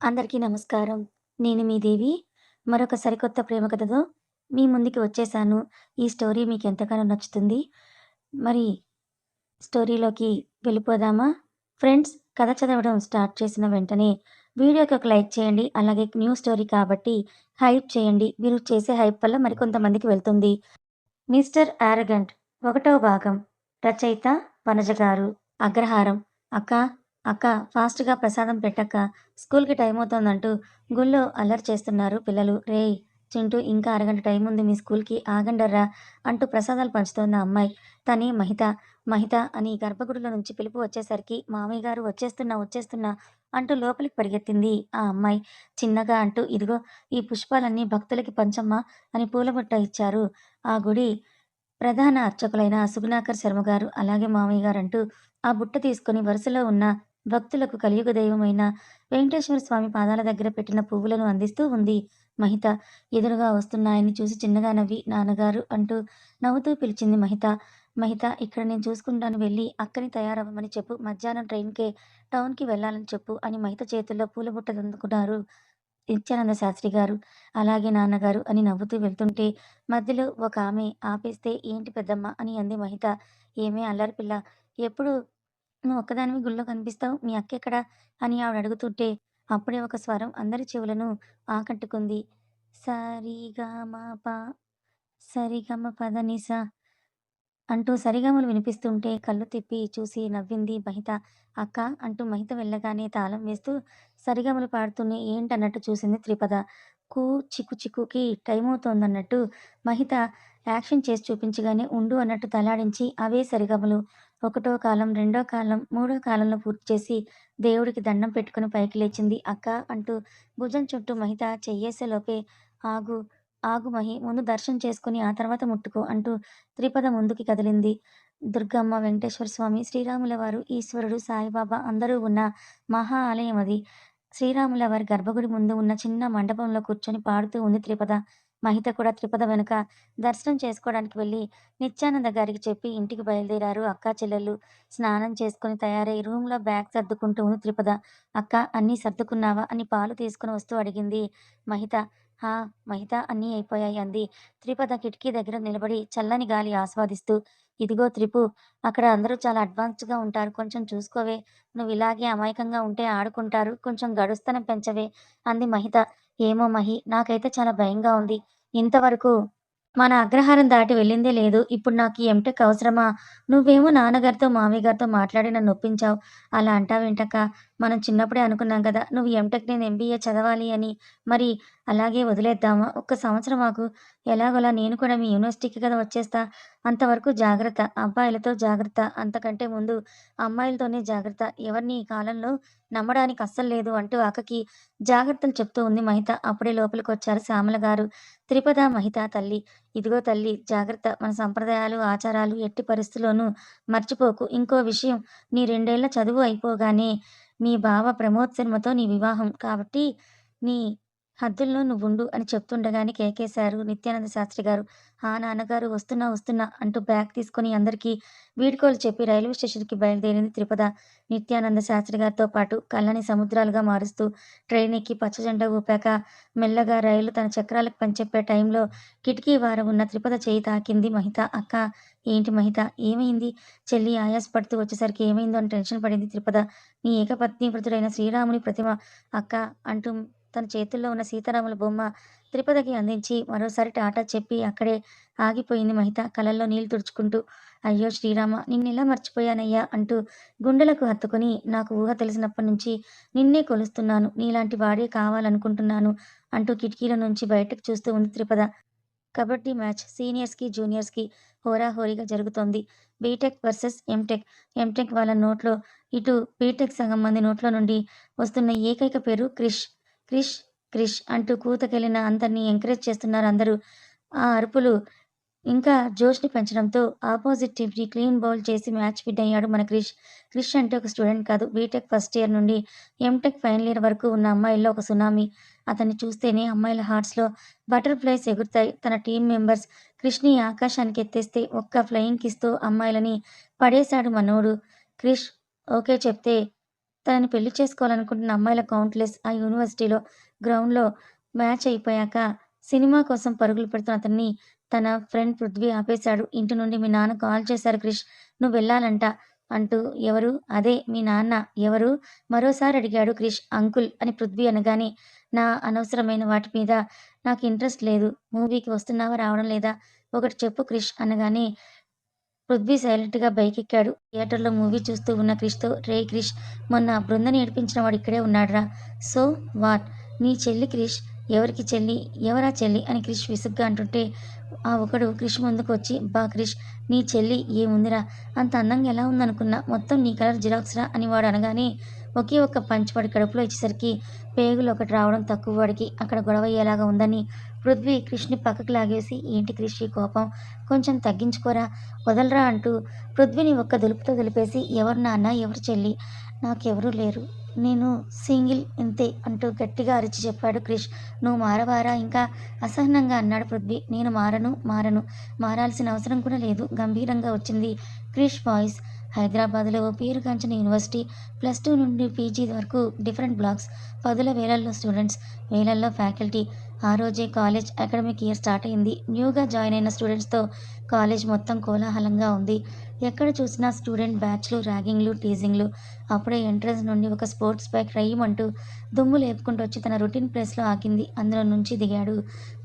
అందరికీ నమస్కారం. నేను మీ దేవి. మరొక సరికొత్త ప్రేమ కథతో మీ ముందుకి వచ్చేసాను. ఈ స్టోరీ మీకెంతగానో నచ్చుతుంది. మరి స్టోరీలోకి వెళ్ళిపోదామా? ఫ్రెండ్స్, కథ చదవడం స్టార్ట్ చేసిన వెంటనే వీడియోకి ఒక లైక్ చేయండి. అలాగే న్యూ స్టోరీ కాబట్టి హైప్ చేయండి. మీరు చేసే హైప్ వల్ల మరికొంతమందికి వెళ్తుంది. మిస్టర్ యారగంట్ ఒకటవ భాగం. రచయిత వనజ గారు. అగ్రహారం. అక్కా, అక్కా ఫాస్ట్‌గా ప్రసాదం పెట్టక్కా. స్కూల్‌కి టైమవుతోందంటూ గుళ్ళో అల్లరి చేస్తున్నారు పిల్లలు. రేయ్ చింటూ, ఇంకా అరగంట టైముంది మీ స్కూల్‌కి ఆగండర్రా అంటూ ప్రసాదాలు పంచుతోంది ఆ అమ్మాయి. తనే మహిత. మహిత అని గర్భగుడిలో నుంచి పిలుపు వచ్చేసరికి మామయ్య గారు వచ్చేస్తున్నా, వచ్చేస్తున్నా అంటూ లోపలికి పరిగెత్తింది ఆ అమ్మాయి. చిన్నగా అంటూ ఇదిగో ఈ పుష్పాలన్నీ భక్తులకి పంచమ్మా అని పూలబుట్ట ఇచ్చారు ఆ గుడి ప్రధాన అర్చకులైన సుగుణాకర్ శర్మగారు, అలాగే మామయ్య గారంటూ ఆ బుట్ట తీసుకొని వరుసలో ఉన్న భక్తులకు కలియుగ దైవమైన వెంకటేశ్వర స్వామి పాదాల దగ్గర పెట్టిన పువ్వులను అందిస్తూ ఉంది మహిత. ఎదురుగా వస్తున్న ఆయన్ని చూసి చిన్నగా నవ్వి నాన్నగారు అంటూ నవ్వుతూ పిలిచింది మహిత. మహిత, ఇక్కడ నేను చూసుకుంటాను, వెళ్ళి అక్కని తయారవ్వమని చెప్పు, మధ్యాహ్నం ట్రైన్‌కే టౌన్‌కి వెళ్ళాలని చెప్పు అని మహిత చేతుల్లో పూల బుట్ట అందుకున్నారు నిత్యానంద శాస్త్రి గారు. అలాగే నాన్నగారు అని నవ్వుతూ వెళ్తుంటే మధ్యలో ఒక ఆమె ఆపేస్తే, ఏంటి పెద్దమ్మ అని అంది మహిత. ఏమే అల్లరి పిల్ల, ఎప్పుడు నువ్వు ఒక్కదానివి గుళ్ళో కనిపిస్తావు, మీ అక్కెక్కడ అని ఆవిడ అడుగుతుంటే అప్పుడే ఒక స్వరం అందరి చెవులను ఆకట్టుకుంది. సరిగమప సరిగమ పదనిస అంటూ సరిగమలు వినిపిస్తుంటే కళ్ళు తిప్పి చూసి నవ్వింది మహిత. అక్కా అంటూ మహిత వెళ్ళగానే తాళం వేస్తూ సరిగమలు పాడుతూనే ఏంటన్నట్టు చూసింది త్రిపద. కూ చిక్కు చిక్కుకి టైమవుతోందన్నట్టు మహిత యాక్షన్ చేసి చూపించగానే ఉండు అన్నట్టు తలాడించి అవే సరిగమలు. ఒకటో కాలం, రెండో కాలం, మూడో కాలంలో పూర్తి చేసి దేవుడికి దండం పెట్టుకుని పైకి లేచింది. అక్కా అంటూ భుజం చుట్టూ మహిత చెయ్యేసేలోపే ఆగు, ఆగు మహి, ముందు దర్శనం చేసుకొని ఆ తర్వాత ముట్టుకో అంటూ త్రిపద ముందుకి కదిలింది. దుర్గమ్మ, వెంకటేశ్వర స్వామి, శ్రీరాముల వారు, ఈశ్వరుడు, సాయిబాబా అందరూ ఉన్న మహా ఆలయం అది. శ్రీరాముల వారి గర్భగుడి ముందు ఉన్న చిన్న మండపంలో కూర్చొని పాడుతూ ఉంది త్రిపద. మహిత కూడా త్రిపద వెనుక దర్శనం చేసుకోవడానికి వెళ్ళి నిత్యానంద గారికి చెప్పి ఇంటికి బయలుదేరారు అక్కా చెల్లెళ్ళు. స్నానం చేసుకొని తయారై రూమ్‌లో బ్యాగ్ సర్దుకుంటూ ఉంది త్రిపద. అక్కా, అన్నీ సర్దుకున్నావా అని పాలు తీసుకొని వస్తూ అడిగింది మహిత. హా! మహిత, అన్నీ అయిపోయాయి అంది. త్రిపద కిటికీ దగ్గర నిలబడి చల్లని గాలి ఆస్వాదిస్తూ. ఇదిగో త్రిపు, అక్కడ అందరూ చాలా అడ్వాన్స్డ్‌గా ఉంటారు. కొంచెం చూసుకోవే. నువ్విలాగే అమాయకంగా ఉంటే ఆడుకుంటారు. కొంచెం గడుస్తనం పెంచవే అంది మహిత. ఏమో మహి, నాకైతే చాలా భయంగా ఉంది. ఇంతవరకు మన అగ్రహారం దాటి వెళ్ళిందే లేదు. ఇప్పుడు నాకు ఈ ఎంటెక్ అవసరమా? నువ్వేమో నాన్నగారితో, మామయ్య గారితో మాట్లాడి నన్నొప్పించావు. అలా అంటావేంటక్కా? మనం చిన్నప్పుడే అనుకున్నాం కదా! నువ్వు ఎంటెక్, నేను ఎంబీఏ చదవాలి అని. మరి అలాగే వదిలేద్దామా? ఒక్క సంవత్సరం ఆగు. ఎలాగోలా నేను కూడా మీ యూనివర్సిటీకి కదా వచ్చేస్తా. అంతవరకు జాగ్రత్త. అబ్బాయిలతో జాగ్రత్త. అంతకంటే ముందు అమ్మాయిలతోనే జాగ్రత్త. ఎవరిని ఈ కాలంలో నమ్మడానికి అస్సలు లేదు అంటూ అక్కకి జాగ్రత్తలు చెప్తూ ఉంది మహిత. అప్పుడే లోపలికొచ్చారు శ్యామల గారు. త్రిపద మహిత తల్లి. ఇదిగో తల్లి జాగ్రత్త. మన సంప్రదాయాలు, ఆచారాలు ఎట్టి పరిస్థితిలోనూ మర్చిపోకు. ఇంకో విషయం, నీ 2 ఏళ్ల చదువు అయిపోగానే మీ బావ ప్రమోద్ శర్మతో నీ వివాహం. కాబట్టి నీ హద్దుల్లో నువ్వుండు అని చెప్తుండగానే కేకేశారు నిత్యానంద శాస్త్రి గారు. ఆ! నాన్నగారు వస్తున్నా, వస్తున్నా అంటూ బ్యాగ్ తీసుకొని అందరికీ వీడ్కోలు చెప్పి రైల్వే స్టేషన్‌కి బయలుదేరింది త్రిపద. నిత్యానంద శాస్త్రి గారితో పాటు కళ్ళని సముద్రాలుగా మారుస్తూ ట్రైన్ ఎక్కి పచ్చజెండా ఊపాక మెల్లగా రైలు తన చక్రాలకు పనిచెప్పే టైంలో కిటికీ వార ఉన్న త్రిపద చేయి తాకింది మహిత. అక్కా, ఏంటి మహిత, ఏమైంది? చెల్లి ఆయాసపడుతూ వచ్చేసరికి ఏమైందో అని టెన్షన్ పడింది త్రిపద. నీ ఏకపత్నీవ్రతుడైన శ్రీరాముని ప్రతిమ అక్కా అంటూ తన చేతుల్లో ఉన్న సీతారాముల బొమ్మ త్రిపదకి అందించి మరోసారి టాటా చెప్పి అక్కడే ఆగిపోయింది మహిత కళ్ళల్లో నీళ్లు తుడుచుకుంటూ. అయ్యో శ్రీరామ, నిన్నెలా మర్చిపోయానయ్యా అంటూ గుండెలకు హత్తుకొని, నాకు ఊహ తెలిసినప్పటి నుంచి నిన్నే కొలుస్తున్నాను. నీలాంటి వాడే కావాలనుకుంటున్నాను అంటూ కిటికీలో నుంచి బయటకు చూస్తూ ఉంది త్రిపద. కబడ్డీ మ్యాచ్ సీనియర్స్‌కి, జూనియర్స్‌కి హోరాహోరీగా జరుగుతోంది. BTech versus MTech. ఎంటెక్ వాళ్ళ నోట్లో, ఇటు బీటెక్ సగం మంది నోట్లో నుండి వస్తున్న ఏకైక పేరు క్రిష్. క్రిష్, క్రిష్ అంటూ కూతకెళ్ళిన అందరిని ఎంకరేజ్ చేస్తున్నారు అందరూ. ఆ అరుపులు ఇంకా జోష్‌ని పెంచడంతో ఆపోజిట్ టీమ్‌కి క్లీన్ బౌల్ చేసి మ్యాచ్ విన్ అయ్యాడు మన క్రిష్. క్రిష్ అంటే ఒక స్టూడెంట్ కాదు. బీటెక్ ఫస్ట్ ఇయర్ నుండి ఎంటెక్ ఫైనల్ ఇయర్ వరకు ఉన్న అమ్మాయిల్లో ఒక సునామీ. అతన్ని చూస్తేనే అమ్మాయిల హార్ట్స్‌లో బటర్‌ఫ్లైస్ ఎగురుతాయి. తన టీమ్ మెంబర్స్ క్రిష్‌ని ఆకాశానికి ఎత్తేస్తే ఒక్క ఫ్లయింగ్ కిస్‌తో అమ్మాయిలని పడేశాడు మనోడు. క్రిష్ ఓకే చెప్తే తనని పెళ్లి చేసుకోవాలనుకుంటున్న అమ్మాయిల కౌంట్‌లెస్ ఆ యూనివర్సిటీలో గ్రౌండ్‌లో మ్యాచ్ అయిపోయాక సినిమా కోసం పరుగులు పెడుతున్న అతన్ని తన ఫ్రెండ్ పృథ్వీ ఆపేశాడు. "ఇంటి నుండి మీ నాన్న కాల్ చేశారు క్రిష్. నువ్వెళ్ళాలంట" అంటూ. "ఎవరు?" "అదే మీ నాన్న." "ఎవరు?" మరోసారి అడిగాడు క్రిష్. "అంకుల్" అని పృథ్వీ అనగానే, "నా అనవసరమైన వాటి మీద నాకు ఇంట్రెస్ట్ లేదు. మూవీకి వస్తున్నావా? రావడం లేదా? ఒకటి చెప్పు క్రిష్" అనగానే పృథ్వీ సైలెంట్‌గా బైకెక్కాడు. థియేటర్‌లో మూవీ చూస్తూ ఉన్న క్రిష్‌తో, "రేయ్ క్రిష్! మొన్న బృందని ఏడిపించిన వాడు ఇక్కడే ఉన్నాడురా." "So what? నీ చెల్లి క్రిష్." "ఎవరికి చెల్లి? ఎవరా చెల్లి?" అని క్రిష్ విసుగ్గా అంటుంటే, ఆ ఒకడు క్రిష్ ముందుకు వచ్చి, "అబ్బా క్రిష్! నీ చెల్లి ఏముందిరా? అంత అందంగా ఎలా ఉందనుకున్నా. మొత్తం నీ కలర్ జిరాక్స్‌రా" అని వాడు అనగానే, ఒకే ఒక్క పంచ్ వాడి కడుపులో ఇచ్చేసరికి పేగులు ఒకటి రావడం తక్కువ వాడికి. అక్కడ గొడవయ్యేలాగా ఉందని పృథ్వీ క్రిష్‌ని పక్కకు లాగేసి, "ఏంటి క్రిష్ ఈ కోపం? కొంచెం తగ్గించుకోరా. వదలరా" అంటూ పృథ్వీని ఒక్క దులుపుతో దులిపేసి, "ఎవరు నాన్న? ఎవరు చెల్లి? నాకెవరూ లేరు. నేను సింగిల్ ఇంతే" అంటూ గట్టిగా అరిచి చెప్పాడు క్రిష్. "నువ్వు మారవారా ఇంకా?" అసహనంగా అన్నాడు పృథ్వీ. "నేను మారను. మారాల్సిన అవసరం కూడా లేదు" గంభీరంగా వచ్చింది క్రిష్ వాయిస్. హైదరాబాద్‌లో ఓ పేరుగాంచిన యూనివర్సిటీ. +2 నుండి పీజీ వరకు డిఫరెంట్ బ్లాక్స్. పదుల వేలల్లో స్టూడెంట్స్, వేలల్లో ఫ్యాకల్టీ. ఆ రోజే కాలేజ్ అకాడమిక్ ఇయర్ స్టార్ట్ అయింది. న్యూగా జాయిన్ అయిన స్టూడెంట్స్‌తో కాలేజ్ మొత్తం కోలాహలంగా ఉంది. ఎక్కడ చూసినా స్టూడెంట్ బ్యాచ్‌లు, ర్యాగింగ్‌లు, టీజింగ్‌లు. అప్పుడే ఎంట్రన్స్ నుండి ఒక స్పోర్ట్స్ బైక్ రయ్యిమంటూ దుమ్ము లేపుకుంటూ వచ్చి తన రొటీన్ ప్లేస్‌లో ఆగింది. అందులో నుంచి దిగాడు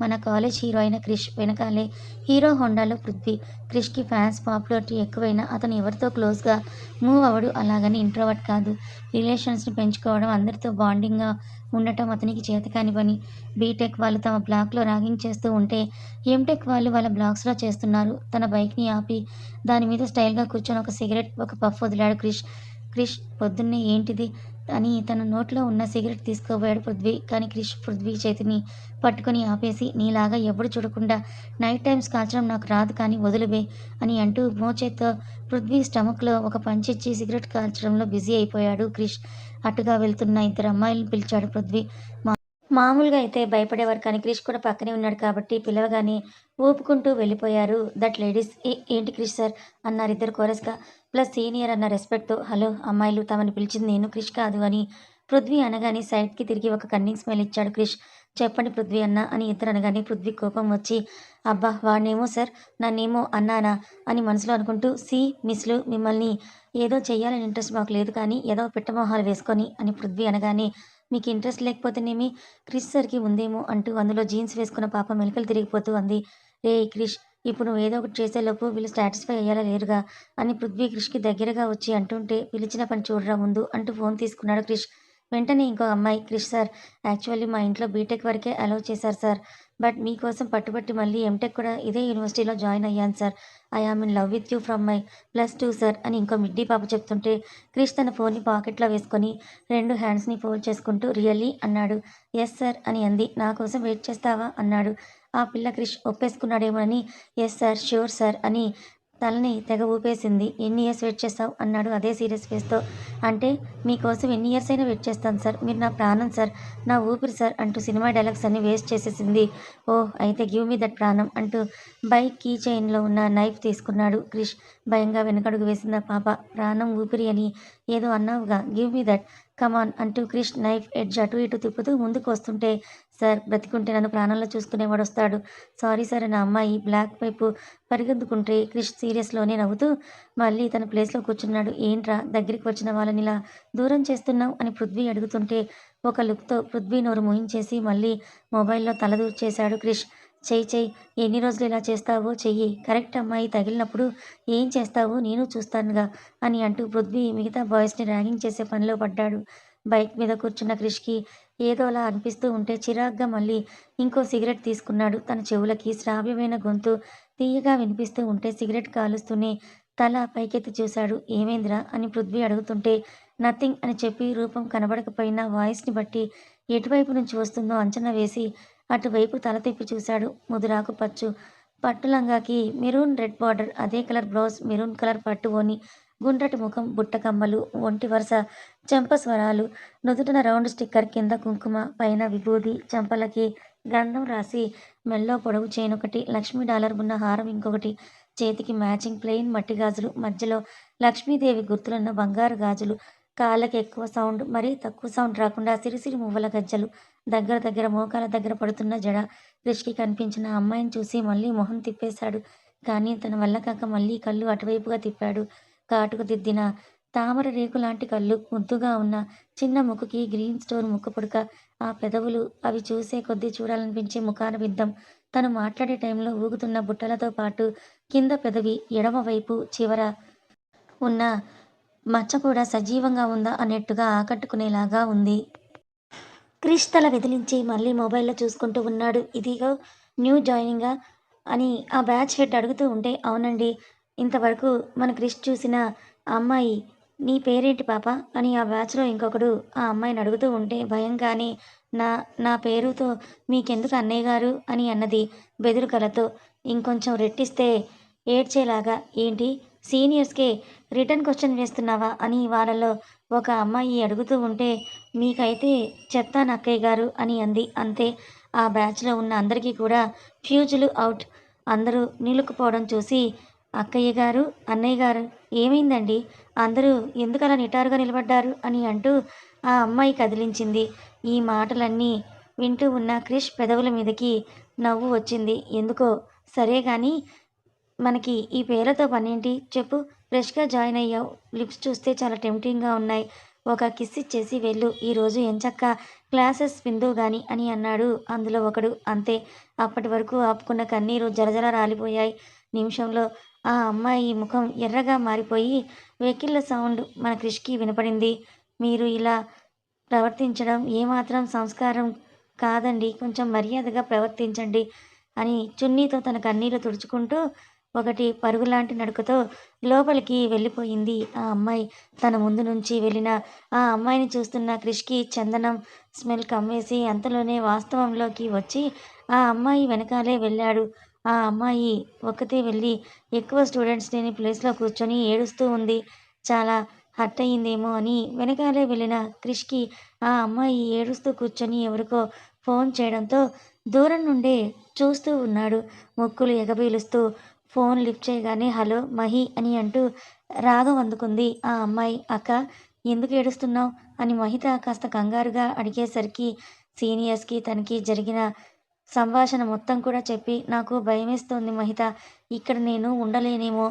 మన కాలేజ్ హీరో అయిన క్రిష్. వెనకాలే హీరో హోండాలో పృథ్వీ. క్రిష్‌కి ఫ్యాన్స్, పాపులారిటీ ఎక్కువైనా అతను ఎవరితో క్లోజ్‌గా మూవ్ అవ్వడు. అలాగని ఇంట్రోవర్ట్ కాదు. రిలేషన్స్‌ని పెంచుకోవడం, అందరితో బాండింగ్‌గా ఉండటం అతనికి చేతకాని పని. బీటెక్ వాళ్ళు తమ బ్లాక్‌లో ర్యాగింగ్ చేస్తూ ఉంటే, ఎంటెక్ వాళ్ళు వాళ్ళ బ్లాక్స్‌లో చేస్తున్నారు. తన బైక్‌ని ఆపి దాని మీద స్టైల్‌గా కూర్చొని ఒక సిగరెట్, ఒక పఫ్ వదిలాడు క్రిష్. "క్రిష్ పొద్దున్నే ఏంటిది?" అని తన నోట్లో ఉన్న సిగరెట్ తీసుకోబోయాడు పృథ్వీ. కానీ క్రిష్ పృథ్వీ చేతిని పట్టుకొని ఆపేసి, "నీలాగా ఎవ్వడు చూడకుండా నైట్ టైమ్స్ కాల్చడం నాకు రాదు కానీ వదులు అని అంటూ మోచేత్తో పృథ్వీ స్టమక్‌లో ఒక పంచిచ్చి సిగరెట్ కాల్చడంలో బిజీ అయిపోయాడు క్రిష్. అటుగా వెళ్తున్న ఇద్దరు అమ్మాయిల్ని పిలిచాడు పృథ్వీ. మామూలుగా అయితే భయపడేవారు కానీ క్రిష్ కూడా పక్కనే ఉన్నాడు కాబట్టి పిలవగానే ఊపుకుంటూ వెళ్ళిపోయారు దట్ లేడీస్. ఏంటి క్రిష్ సార్ అన్నారిద్దరు కోరస్‌గా. ప్లస్ సీనియర్ అన్న రెస్పెక్ట్‌తో. హలో అమ్మాయిలు, తమని పిలిచింది నేను క్రిష్ కాదు అని పృథ్వీ అనగానే సైడ్‌కి తిరిగి ఒక కన్నింగ్ స్మైల్ ఇచ్చాడు క్రిష్. చెప్పండి పృథ్వీ అన్న అని ఇద్దరు అనగానే పృథ్వీ కోపం వచ్చి, అబ్బా వాడినేమో సార్, నన్నేమో అన్నానా అని మనసులో అనుకుంటూ, మిస్‌లు మిమ్మల్ని ఏదో చెయ్యాలని ఇంట్రెస్ట్ మాకు లేదు కానీ ఏదో పిట్టమొహాలు వేసుకొని అని పృథ్వీ అనగానే, మీకు ఇంట్రెస్ట్ లేకపోతేనేమి క్రిష్ సార్‌కి ఉందేమో అంటూ అందులో జీన్స్ వేసుకున్న పాప మెలికలు తిరిగిపోతూ అంది. రేయ్ క్రిష్! ఇప్పుడు నువ్వు ఏదో ఒకటి చేసేలోపు వీళ్ళు సాటిస్ఫై అయ్యేలా లేరుగా అని పృథ్వీ క్రిష్‌కి దగ్గరగా వచ్చి అంటుంటే, పిలిచిన పని చూడరా ముందు అంటూ ఫోన్ తీసుకున్నాడు క్రిష్. వెంటనే ఇంకో అమ్మాయి, క్రిష్ సార్ యాక్చువల్లీ మా ఇంట్లో బీటెక్ వరకే అలౌ చేశారు సార్. బట్ మీకోసం పట్టుబట్టి మళ్ళీ ఎంటెక్ కూడా ఇదే యూనివర్సిటీలో జాయిన్ అయ్యాను sir. I am in love with you from my +2 sir అని ఇంకో మిడ్డీ పాప చెప్తుంటే, క్రిష్ తన ఫోన్‌ని పాకెట్‌లో వేసుకొని 2 హ్యాండ్స్‌ని ఫోల్డ్ చేసుకుంటూ రియల్లీ అన్నాడు. యెస్ సార్ అని అంది. నా కోసం వెయిట్ చేస్తావా అన్నాడు. ఆ పిల్ల క్రిష్ ఒప్పేసుకున్నాడేమోనని యెస్ సార్, ష్యూర్ సార్ అని తలని తెగ ఊపేసింది. ఎన్ని ఇయర్స్ వెయిట్ చేస్తావు అన్నాడు అదే సీరియస్ ఫేస్‌తో. అంటే మీకోసం ఎన్ని ఇయర్స్ అయినా వెయిట్ చేస్తాను సార్. మీరు నా ప్రాణం సార్, నా ఊపిరి సార్ అంటూ సినిమా డైలాగ్స్ అన్నీ వేస్ట్ చేసేసింది. ఓహ్! అయితే గివ్ మీ దట్ ప్రాణం అంటూ బైక్ కీ చైన్‌లో ఉన్న నైఫ్ తీసుకున్నాడు క్రిష్. భయంగా వెనకడుగు వేసింది ఆ పాప. ప్రాణం, ఊపిరి అని ఏదో అన్నావుగా, గివ్ మీ దట్. కమాన్ అంటూ క్రిష్ నైఫ్ ఎడ్జ్ అటు ఇటు తిప్పుతూ ముందుకు వస్తుంటే, సార్ బ్రతికుంటే నన్ను ప్రాణంలో చూసుకునేవాడొస్తాడు. సారీ సార్ అని ఆ అమ్మాయి బ్లాక్ వైపు పరిగెత్తుకుంటే క్రిష్ సీరియస్‌లోనే నవ్వుతూ మళ్ళీ తన ప్లేస్‌లో కూర్చున్నాడు. ఏంట్రా దగ్గరికి వచ్చిన వాళ్ళనిలా దూరం చేస్తున్నావు అని పృథ్వీ అడుగుతుంటే, ఒక లుక్‌తో పృథ్వీ నోరు మూయించేసి మళ్ళీ మొబైల్‌లో తలదూర్చేశాడు క్రిష్. చెయ్యి ఎన్ని రోజులు ఇలా చేస్తావో చెయ్యి. కరెక్ట్ అమ్మాయి తగిలినప్పుడు ఏం చేస్తావో నేను చూస్తానుగా అని అంటూ పృథ్వీ మిగతా బాయ్స్‌ని ర్యాగింగ్ చేసే పనిలో పడ్డాడు. బైక్ మీద కూర్చున్న క్రిష్‌కి ఏదోలా అనిపిస్తూ ఉంటే చిరాగ్గా మళ్ళీ ఇంకో సిగరెట్ తీసుకున్నాడు. తన చెవులకి శ్రావ్యమైన గొంతు తియ్యగా వినిపిస్తూ ఉంటే సిగరెట్ కాలుస్తూనే తల పైకెత్తి చూశాడు. ఏమైందిరా అని పృథ్వీ అడుగుతుంటే, నథింగ్ అని చెప్పి రూపం కనబడకపోయినా వాయిస్‌ని బట్టి ఎటువైపు నుంచి వస్తుందో అంచనా వేసి అటువైపు తల తిప్పి చూశాడు. ముదురాకు పచ్చు పట్టు లంగాకి మెరూన్ రెడ్ బార్డర్, అదే కలర్ బ్లౌజ్, మెరూన్ కలర్ పట్టు ఓని, గుండ్రటి ముఖం, బుట్ట కమ్మలు, ఒంటి వరుస చెంపస్వరాలు, నుదుటిన రౌండ్ స్టిక్కర్, కింద కుంకుమ, పైన విభూది, చెంపలకి గంధం రాసి, మెల్లో పొడవు చైనొకటి, లక్ష్మీ డాలర్ ఉన్న హారం ఇంకొకటి, చేతికి మ్యాచింగ్ ప్లెయిన్ మట్టి గాజులు, మధ్యలో లక్ష్మీదేవి గుర్తులున్న బంగారు గాజులు, కాళ్ళకి ఎక్కువ సౌండ్, మరీ తక్కువ సౌండ్ రాకుండా సిరిసిరి మువ్వల గజ్జలు, దగ్గర దగ్గర మోకాళ్ళ దగ్గర పడుతున్న జడ. క్రిష్‌కి కనిపించిన ఆ అమ్మాయిని చూసి మళ్ళీ మొహం తిప్పేశాడు. కానీ తన వల్ల కాక మళ్ళీ కళ్ళు అటువైపుగా తిప్పాడు. కాటుక దిద్దిన తామర రేకు లాంటి కళ్ళు, ముద్దుగా ఉన్న చిన్న ముక్కుకి గ్రీన్ స్టోన్ ముక్కు పుడక, ఆ పెదవులు, అవి చూసే కొద్దీ చూడాలనిపించే ముఖాన బిద్దం. తను మాట్లాడే టైంలో ఊగుతున్న బుట్టలతో పాటు కింద పెదవి ఎడమ వైపు చివర ఉన్న మచ్చ కూడా సజీవంగా ఉందా అన్నట్టుగా ఆకట్టుకునేలాగా ఉంది. క్రిష్ తల విదిలించి మళ్ళీ మొబైల్‌లో చూసుకుంటూ ఉన్నాడు. ఇదిగో న్యూ జాయినింగా అని ఆ బ్యాచ్ హెడ్ అడుగుతూ ఉంటే, అవునండి. ఇంతవరకు మన క్రిష్ చూసిన ఆ అమ్మాయి. నీ పేరేంటి పాపా? అని ఆ బ్యాచ్‌లో ఇంకొకడు ఆ అమ్మాయిని అడుగుతూ ఉంటే భయంగానే నా నా పేరుతో మీకెందుకు అన్నయ్య గారు అని అన్నది బెదురు కళ్ళతో. ఇంకొంచెం రెట్టిస్తే ఏడ్చేలాగా. ఏంటి సీనియర్స్‌కే రిటర్న్ క్వెషన్ వేస్తున్నావా? అని వాళ్ళలో ఒక అమ్మాయి అడుగుతూ ఉంటే, మీకైతే చెప్తాను అక్కయ్య గారు అని అంది. అంతే. ఆ బ్యాచ్‌లో ఉన్న అందరికీ కూడా ఫ్యూజులు ఔట్. అందరూ నిలుక్కుపోవడం చూసి, అక్కయ్య గారు, అన్నయ్య గారు ఏమైందండి? అందరూ ఎందుకలా నిటారుగా నిలబడ్డారు? అని అంటూ ఆ అమ్మాయి కదిలించింది. ఈ మాటలన్నీ వింటూ ఉన్న క్రిష్ పెదవుల మీదకి నవ్వు వచ్చింది. ఎందుకో. సరే గానీ మనకి ఈ పేర్లతో పనేంటి చెప్పు? ఫ్రెష్‌గా జాయిన్ అయ్యావు. లిప్స్ చూస్తే చాలా టెంప్టింగ్‌గా ఉన్నాయి. ఒక కిస్ ఇచ్చేసి వెళ్ళు. ఈరోజు ఎంచక్కా క్లాసెస్ విందువు గాని అని అన్నాడు అందులో ఒకడు. అంతే. అప్పటి వరకు ఆపుకున్న కన్నీరు జలజల రాలిపోయాయి. నిమిషంలో ఆ అమ్మాయి ముఖం ఎర్రగా మారిపోయి వెకిళ్ల సౌండ్ మన క్రిష్‌కి వినపడింది. మీరు ఇలా ప్రవర్తించడం ఏమాత్రం సంస్కారం కాదండి. కొంచెం మర్యాదగా ప్రవర్తించండి అని చున్నీతో తన కన్నీళ్లు తుడుచుకుంటూ ఒకటి పరుగులాంటి నడకతో లోపలికి వెళ్ళిపోయింది ఆ అమ్మాయి. తన ముందు నుంచి వెళ్ళిన ఆ అమ్మాయిని చూస్తున్న క్రిష్‌కి చందనం స్మెల్ కమ్మేసి అంతలోనే వాస్తవంలోకి వచ్చి ఆ అమ్మాయి వెనకాలే వెళ్ళాడు. ఆ అమ్మాయి ఒక్కతే వెళ్ళి ఎక్కువ స్టూడెంట్స్ లేని ప్లేస్‌లో కూర్చొని ఏడుస్తూ ఉంది. చాలా హర్ట్ అయిందేమో అని వెనకాలే వెళ్ళిన క్రిష్‌కి ఆ అమ్మాయి ఏడుస్తూ కూర్చొని ఎవరికో ఫోన్ చేయడంతో దూరం నుండే చూస్తూ ఉన్నాడు. ముక్కులు ఎగబీలుస్తూ ఫోన్ లిఫ్ట్ చేయగానే హలో మహి అని అంటూ రాగం అందుకుంది ఆ అమ్మాయి. అక్కా! ఎందుకు ఏడుస్తున్నావు? అని మహిత కాస్త కంగారుగా అడిగేసరికి సీనియర్స్‌కి తనకి జరిగిన సంభాషణ మొత్తం కూడా చెప్పి, నాకు భయమేస్తోంది మహిత. ఇక్కడ నేను ఉండలేనేమో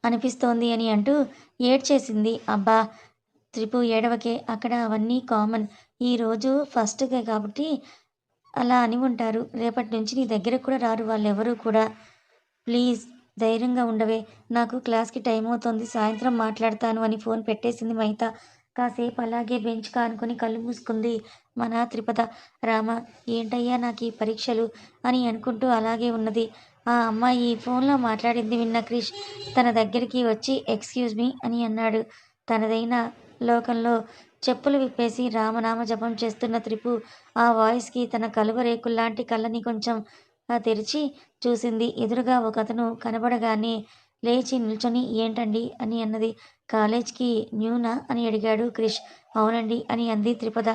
అనిపిస్తోంది అని అంటూ ఏడ్చేసింది. అబ్బా! త్రిపు ఏడవకే. అక్కడ అవన్నీ కామన్. ఈరోజు ఫస్ట్‌గే కాబట్టి అలా అని ఉంటారు. రేపటి నుంచి నీ దగ్గరకు కూడా రారు వాళ్ళెవరూ కూడా. ప్లీజ్ ధైర్యంగా ఉండవే. నాకు క్లాస్‌కి టైమవుతోంది. సాయంత్రం మాట్లాడతాను అని ఫోన్ పెట్టేసింది మహిత. కాసేపు అలాగే బెంచ్ కానుకొని కళ్ళు మూసుకుంది మన త్రిపద. రామ! ఏంటయ్యా నాకీ పరీక్షలు అని అనుకుంటూ అలాగే ఉన్నది. ఆ అమ్మాయి ఫోన్‌లో మాట్లాడింది విన్న క్రిష్ తన దగ్గరికి వచ్చి ఎక్స్‌క్యూజ్ మీ అని అన్నాడు. తనదైన లోకంలో చెప్పులు విప్పేసి రామనామ జపం చేస్తున్న త్రిపు ఆ వాయిస్‌కి తన కలువ రేకుల్లాంటి కళ్ళని కొంచెం తెరిచి చూసింది. ఎదురుగా ఒకతను కనబడగానే లేచి నిల్చొని ఏంటండి అని అన్నది. కాలేజ్‌కి న్యూనా అని అడిగాడు క్రిష్. అవునండి అని అంది త్రిపద.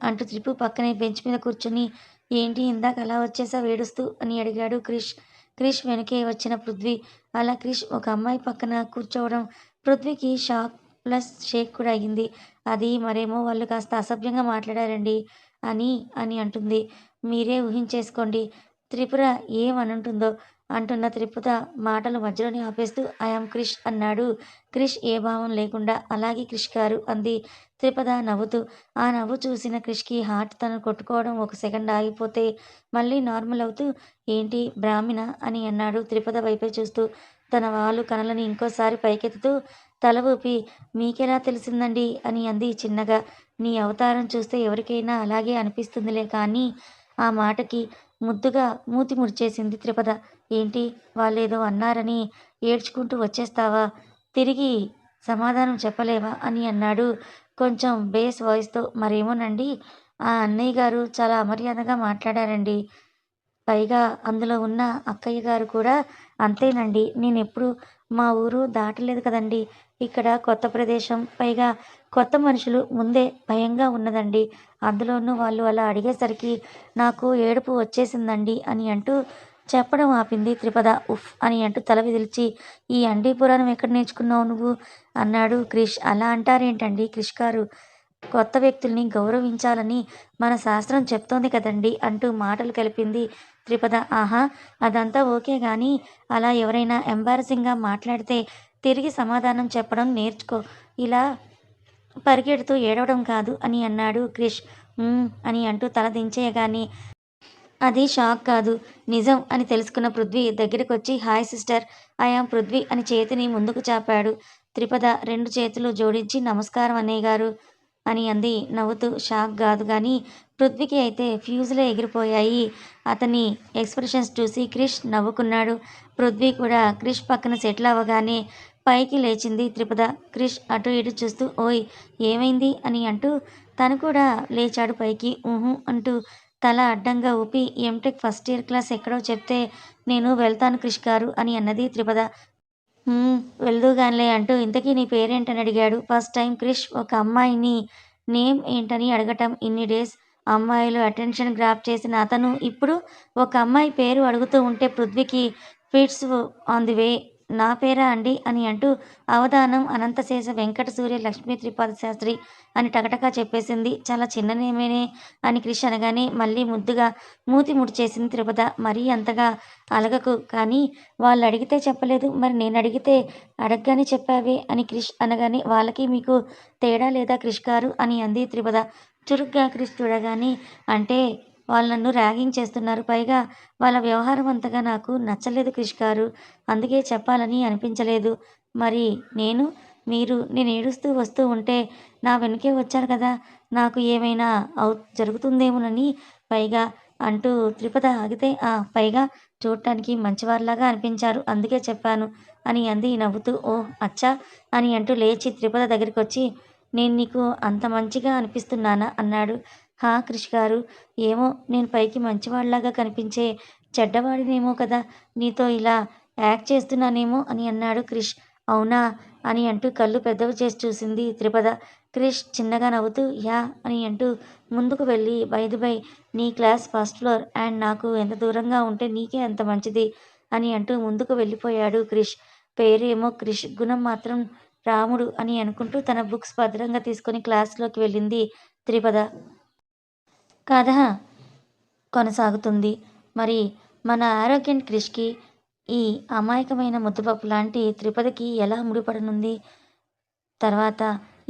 అంటూ త్రిపు పక్కనే బెంచ్ మీద కూర్చొని ఏంటి ఇందాక అలా వచ్చేసావు ఏడుస్తూ అని అడిగాడు క్రిష్. క్రిష్ వెనకే వచ్చిన పృథ్వీ. అలా క్రిష్ ఒక అమ్మాయి పక్కన కూర్చోవడం పృథ్వీకి షాక్ ప్లస్ షేక్ కూడా అయింది. అది మరేమో వాళ్ళు కాస్త అసభ్యంగా మాట్లాడారండి అని అంటుంది. మీరే ఊహించేసుకోండి. త్రిపుర ఏమనుంటుందో అంటున్న త్రిపుర మాటలు మధ్యలోనే ఆపేస్తూ ఐ యామ్ క్రిష్ అన్నాడు. క్రిష్ ఏ భావం లేకుండా అలాగే క్రిష్ గారు అంది త్రిపద నవ్వుతూ. ఆ నవ్వు చూసిన క్రిష్‌కి హార్ట్ తను కొట్టుకోవడం ఒక సెకండ్ ఆగిపోతే మళ్ళీ నార్మల్ అవుతూ ఏంటి బ్రాహ్మినా అని అన్నాడు త్రిపద వైపే చూస్తూ. తన వాలు కనులని ఇంకోసారి పైకెత్తుతూ తల ఊపి మీకెలా తెలిసిందండి అని అంది చిన్నగా. నీ అవతారం చూస్తే ఎవరికైనా అలాగే అనిపిస్తుందిలే కానీ ఆ మాటకి ముద్దుగా మూతి ముడిచేసింది త్రిపద. ఏంటి వాళ్ళేదో అన్నారని ఏడ్చుకుంటూ వచ్చేస్తావా? తిరిగి సమాధానం చెప్పలేవా? అని అన్నాడు కొంచెం బేస్ వాయిస్‌తో. మరేమోనండి ఆ అన్నయ్య గారు చాలా అమర్యాదగా మాట్లాడారండి. పైగా అందులో ఉన్న అక్కయ్య గారు కూడా అంతేనండి. నేనెప్పుడు మా ఊరు దాటలేదు కదండీ! ఇక్కడ కొత్త ప్రదేశం, పైగా కొత్త మనుషులు ముందే భయంగా ఉన్నదండి. అందులోనూ వాళ్ళు అలా అడిగేసరికి నాకు ఏడుపు వచ్చేసిందండి అని అంటూ చెప్పడం ఆపింది త్రిపద. ఉఫ్ అని అంటూ తల విదిల్చి, ఈ అండీ పురాణం ఎక్కడ నేర్చుకున్నావు నువ్వు? అన్నాడు క్రిష్. అలా అంటారేంటండి క్రిష్ గారు? కొత్త వ్యక్తుల్ని గౌరవించాలని మన శాస్త్రం చెప్తోంది కదండీ! అంటూ మాటలు కలిపింది త్రిపద. ఆహా! అదంతా ఓకే గానీ, అలా ఎవరైనా ఎంబారసింగ్‌గా మాట్లాడితే తిరిగి సమాధానం చెప్పడం నేర్చుకో. ఇలా పరిగెడుతూ ఏడవడం కాదు అని అన్నాడు క్రిష్. అని అంటూ తల దించేయగానే అది షాక్ కాదు, నిజం అని తెలుసుకున్న పృథ్వీ దగ్గరకొచ్చి hi sister, I am Prithvi అని చేతిని ముందుకు చాపాడు. త్రిపద 2 చేతులు జోడించి నమస్కారం అన్నయ్యగారు అని అంది నవ్వుతూ. షాక్ గాదు గానీ పృథ్వీకి అయితే ఫ్యూజులే ఎగిరిపోయాయి. అతని ఎక్స్‌ప్రెషన్స్ చూసి క్రిష్ నవ్వుకున్నాడు. పృథ్వీ కూడా క్రిష్ పక్కన సెటిల్ అవ్వగానే పైకి లేచింది త్రిపద. క్రిష్ అటు ఇటు చూస్తూ ఓయ్! ఏమైంది? అని అంటూ తను కూడా లేచాడు పైకి. ఊహూ అంటూ తల అడ్డంగా ఊపి ఎంటెక్ ఫస్ట్ ఇయర్ క్లాస్ ఎక్కడో చెప్తే నేను వెళ్తాను క్రిష్ గారు అని అన్నది త్రిపద. వెళ్దువుగానిలే అంటూ ఇంతకీ నీ పేరేంటని అడిగాడు. ఫస్ట్ టైం క్రిష్ ఒక అమ్మాయిని నేమ్ ఏంటని అడగటం ఇన్ని డేస్. అమ్మాయిలు అటెన్షన్ గ్రాబ్ చేసిన అతను ఇప్పుడు ఒక అమ్మాయి పేరు అడుగుతూ ఉంటే పృథ్వీకి ఫిట్స్ ఆన్ ది వే. నా పేరా అండి అని అంటూ అవధానం అనంతశేష వెంకట సూర్య లక్ష్మీ త్రిపాద శాస్త్రి అని టకటకా చెప్పేసింది. చాలా చిన్న నేమేనే అని క్రిష్ అనగానే మళ్ళీ ముద్దుగా మూతి ముడిచేసింది త్రిపద. మరీ అంతగా అలగకు కానీ వాళ్ళడిగితే చెప్పలేదు. మరి నేనడిగితే అడగ్గానే చెప్పావే అని క్రిష్ అనగానే వాళ్ళకి మీకు తేడా లేదా క్రిష్ గారు అని అంది త్రిపద. చురుగ్గా క్రిష్ చూడగానే అంటే వాళ్ళు నన్ను ర్యాగింగ్ చేస్తున్నారు. పైగా వాళ్ళ వ్యవహారం అంతగా నాకు నచ్చలేదు క్రిష్ గారు. అందుకే చెప్పాలని అనిపించలేదు. మరి నేను? నేను ఏడుస్తూ వస్తూ ఉంటే నా వెనకే వచ్చారు కదా! నాకు ఏమైనా జరుగుతుందేమోనని పైగా అంటూ త్రిపద ఆగితే పైగా చూడటానికి మంచివారిలాగా అనిపించారు. అందుకే చెప్పాను అని అంది నవ్వుతూ. ఓహ్! అచ్చా! అని అంటూ లేచి త్రిపద దగ్గరికొచ్చి నేను నీకు అంత మంచిగా అనిపిస్తున్నానా? అన్నాడు. హా! క్రిష్ గారు. ఏమో నేను పైకి మంచివాడిలాగా కనిపించే చెడ్డవాడినేమో కదా! నీతో ఇలా యాక్ట్ చేస్తున్నానేమో అని అన్నాడు క్రిష్. అవునా? అని అంటూ కళ్ళు పెద్దవి చేసి చూసింది త్రిపద. క్రిష్ చిన్నగా నవ్వుతూ యాహ్! అని అంటూ ముందుకు వెళ్ళి బై ది బై నీ క్లాస్ ఫస్ట్ ఫ్లోర్ అండ్ నాకు ఎంత దూరంగా ఉంటే నీకే అంత మంచిది అని అంటూ ముందుకు వెళ్ళిపోయాడు క్రిష్. పేరు ఏమో క్రిష్, గుణం మాత్రం రాముడు అని అనుకుంటూ తన బుక్స్ భద్రంగా తీసుకొని క్లాస్‌లోకి వెళ్ళింది త్రిపద. కథ కొనసాగుతుంది. మరి మన ఆరోగ్యంట్ క్రిష్‌కి ఈ అమాయకమైన ముద్దపప్పు లాంటి త్రిపదకి ఎలా ముడిపడనుంది? తర్వాత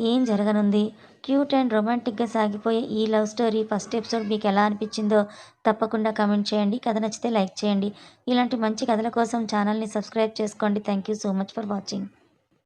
ఏం జరగనుంది? క్యూట్ అండ్ రొమాంటిక్‌గా సాగిపోయే ఈ లవ్ స్టోరీ ఫస్ట్ ఎపిసోడ్ మీకెలా అనిపించిందో తప్పకుండా కామెంట్ చేయండి. కథ నచ్చితే లైక్ చేయండి. ఇలాంటి మంచి కథల కోసం ఛానల్‌ని సబ్స్క్రైబ్ చేసుకోండి. Thank you so much for watching.